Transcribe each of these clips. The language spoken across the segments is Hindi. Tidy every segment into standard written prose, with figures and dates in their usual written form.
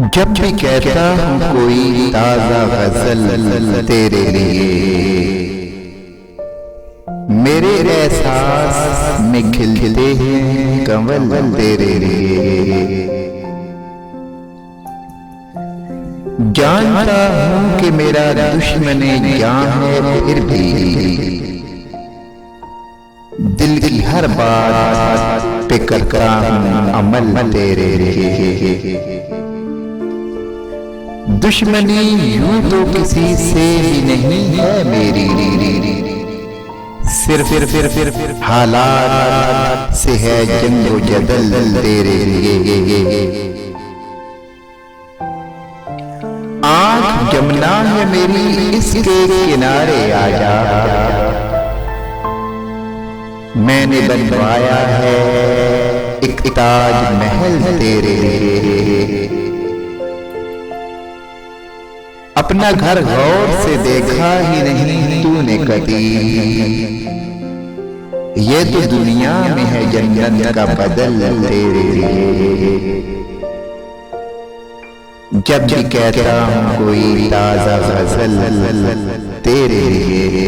जब भी कहता हूँ कोई ताजा गजल तेरे लिए, मेरे एहसास में खिलते हैं कंवल तेरे लिए। जानता हूँ कि मेरा दुश्मन जान है, फिर भी दिल की हर बात पे करता हूँ अमल तेरे लिए। दुश्मनी यूं तो किसी से भी नहीं है मेरी, सिर्फ हालात से है जंगो जदल तेरे लिए। आँख जमुना है मेरी, इसके किनारे आजा, मैंने बनवाया है एक ताज महल तेरे लिए। अपना घर गौर से देखा ही नहीं तूने कभी, ये तो दुनिया में है जन्नत का बदल तेरे लिए। जब भी कहता हूँ कोई ताजा गजल तेरे लिए,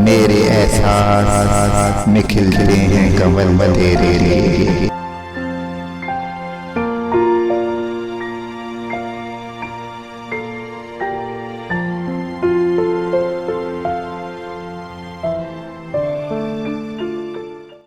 मेरे एहसास में खिलते हैं कंवल तेरे लिए।